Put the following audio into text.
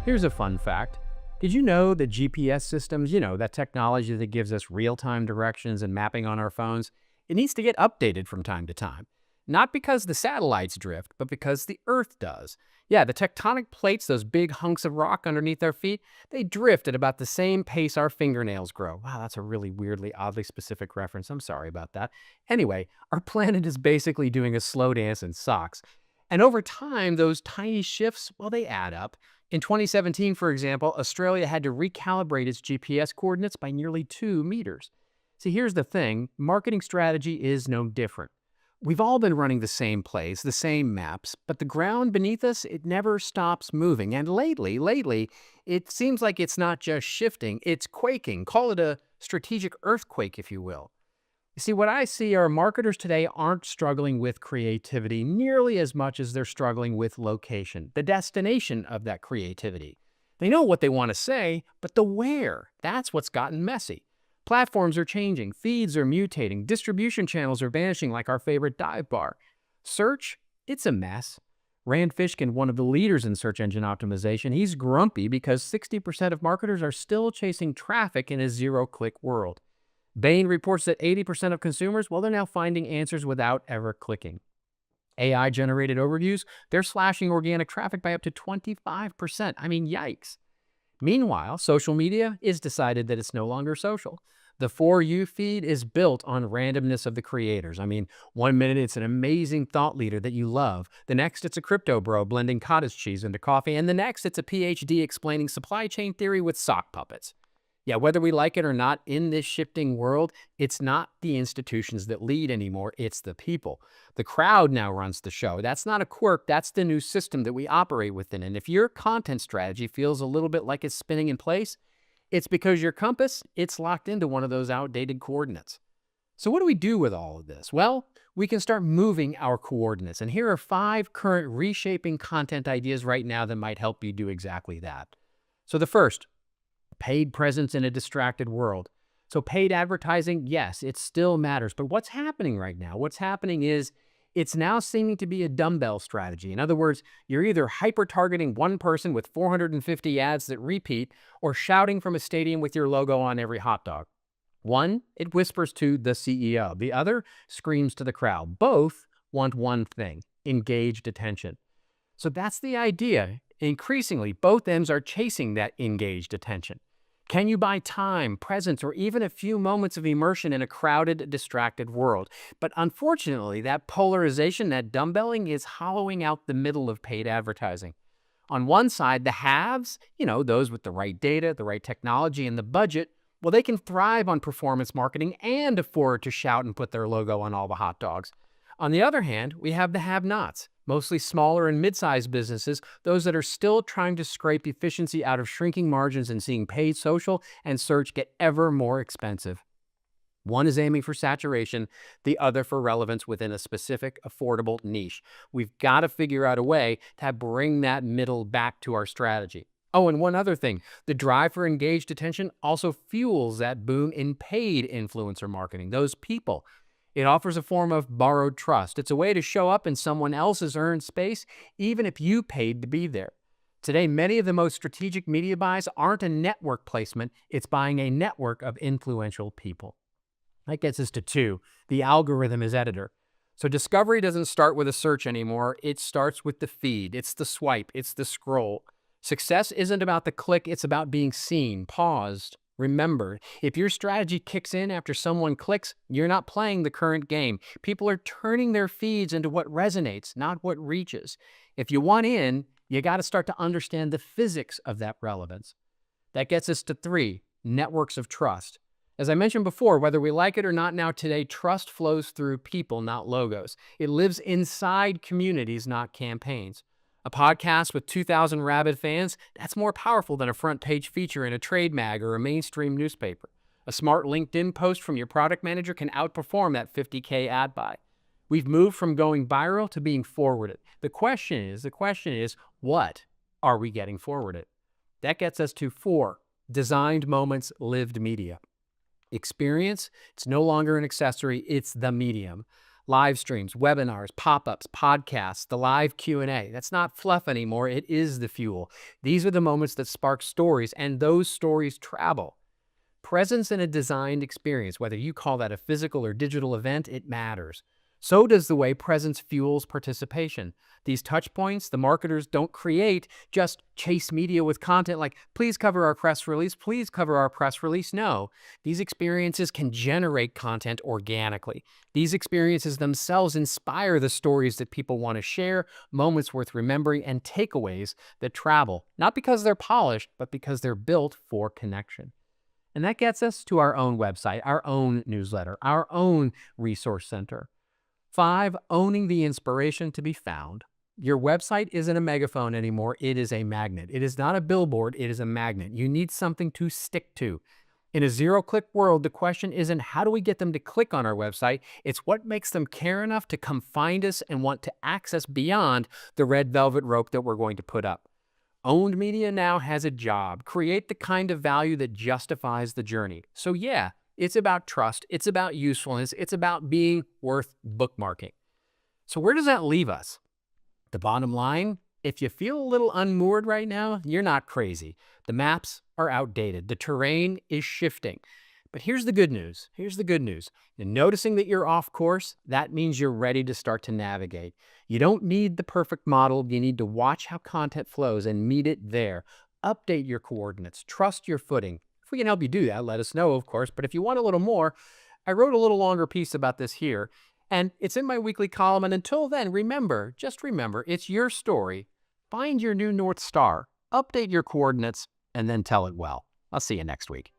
Here's a fun fact. Did you know that GPS systems, that technology that gives us real-time directions and mapping on our phones, it needs to get updated from time to time? Not because the satellites drift, but because the Earth does. Yeah, the tectonic plates, those big hunks of rock underneath our feet, they drift at about the same pace our fingernails grow. Wow, that's a really weirdly, oddly specific reference. I'm sorry about that. Anyway, our planet is basically doing a slow dance in socks. And over time, those tiny shifts, well, they add up. In 2017, for example, Australia had to recalibrate its GPS coordinates by nearly 2 meters. See, here's the thing, marketing strategy is no different. We've all been running the same plays, the same maps, but the ground beneath us, it never stops moving. And lately, it seems like it's not just shifting, it's quaking. Call it a strategic earthquake, if you will. You see, what I see are marketers today aren't struggling with creativity nearly as much as they're struggling with location, the destination of that creativity. They know what they want to say, but the where, that's what's gotten messy. Platforms are changing, feeds are mutating, distribution channels are vanishing like our favorite dive bar. Search, it's a mess. Rand Fishkin, one of the leaders in search engine optimization, he's grumpy because 60% of marketers are still chasing traffic in a zero-click world. Bain reports that 80% of consumers, well, they're now finding answers without ever clicking. AI-generated overviews, they're slashing organic traffic by up to 25%. I mean, yikes. Meanwhile, social media is decided that it's no longer social. The For You feed is built on randomness of the creators. I mean, one minute it's an amazing thought leader that you love. The next it's a crypto bro blending cottage cheese into coffee. And the next it's a PhD explaining supply chain theory with sock puppets. Yeah, whether we like it or not, in this shifting world, it's not the institutions that lead anymore, it's the people. The crowd now runs the show. That's not a quirk, that's the new system that we operate within. And if your content strategy feels a little bit like it's spinning in place, it's because your compass, it's locked into one of those outdated coordinates. So what do we do with all of this? Well, we can start moving our coordinates. And here are 5 current reshaping content ideas right now that might help you do exactly that. So the first, paid presence in a distracted world. So paid advertising, yes, it still matters. But what's happening right now? What's happening is it's now seeming to be a dumbbell strategy. In other words, you're either hyper-targeting one person with 450 ads that repeat or shouting from a stadium with your logo on every hot dog. One, it whispers to the CEO. The other screams to the crowd. Both want one thing, engaged attention. So that's the idea. Increasingly, both ends are chasing that engaged attention. Can you buy time, presence, or even a few moments of immersion in a crowded, distracted world? But unfortunately, that polarization, that dumbbelling, is hollowing out the middle of paid advertising. On one side, the haves, those with the right data, the right technology, and the budget, well, they can thrive on performance marketing and afford to shout and put their logo on all the hot dogs. On the other hand, we have the have-nots, mostly smaller and mid-sized businesses, those that are still trying to scrape efficiency out of shrinking margins and seeing paid social and search get ever more expensive. One is aiming for saturation, the other for relevance within a specific, affordable niche. We've got to figure out a way to bring that middle back to our strategy. Oh, and one other thing, the drive for engaged attention also fuels that boom in paid influencer marketing, those people. It offers a form of borrowed trust. It's a way to show up in someone else's earned space, even if you paid to be there. Today, many of the most strategic media buys aren't a network placement. It's buying a network of influential people. That gets us to 2. The algorithm is editor. So discovery doesn't start with a search anymore. It starts with the feed. It's the swipe. It's the scroll. Success isn't about the click. It's about being seen, paused, remember. If your strategy kicks in after someone clicks, you're not playing the current game. People are turning their feeds into what resonates, not what reaches. If you want in, you got to start to understand the physics of that relevance. That gets us to 3, networks of trust. As I mentioned before, whether we like it or not now today, trust flows through people, not logos. It lives inside communities, not campaigns. A podcast with 2,000 rabid fans, that's more powerful than a front page feature in a trade mag or a mainstream newspaper. A smart LinkedIn post from your product manager can outperform that 50K ad buy. We've moved from going viral to being forwarded. The question is, what are we getting forwarded? That gets us to 4, designed moments, lived media. Experience, it's no longer an accessory, it's the medium. Live streams, webinars, pop-ups, podcasts, the live Q&A. That's not fluff anymore. It is the fuel. These are the moments that spark stories, and those stories travel. Presence in a designed experience, whether you call that a physical or digital event, it matters. So does the way presence fuels participation. These touch points, the marketers don't create, just chase media with content like, please cover our press release, please cover our press release. No, these experiences can generate content organically. These experiences themselves inspire the stories that people want to share, moments worth remembering, and takeaways that travel, not because they're polished, but because they're built for connection. And that gets us to our own website, our own newsletter, our own resource center. 5, owning the inspiration to be found. Your website isn't a megaphone anymore. It is a magnet. It is not a billboard. It is a magnet. You need something to stick to. In a zero-click world, the question isn't how do we get them to click on our website? It's what makes them care enough to come find us and want to access beyond the red velvet rope that we're going to put up. Owned media now has a job. Create the kind of value that justifies the journey. So yeah, it's about trust. It's about usefulness. It's about being worth bookmarking. So where does that leave us? The bottom line, if you feel a little unmoored right now, you're not crazy. The maps are outdated. The terrain is shifting. But here's the good news. Here's the good news. And noticing that you're off course, that means you're ready to start to navigate. You don't need the perfect model. You need to watch how content flows and meet it there. Update your coordinates. Trust your footing. If we can help you do that, let us know, of course. But if you want a little more, I wrote a little longer piece about this here, and it's in my weekly column. And until then, remember, just remember, it's your story. Find your new North Star, update your coordinates, and then tell it well. I'll see you next week.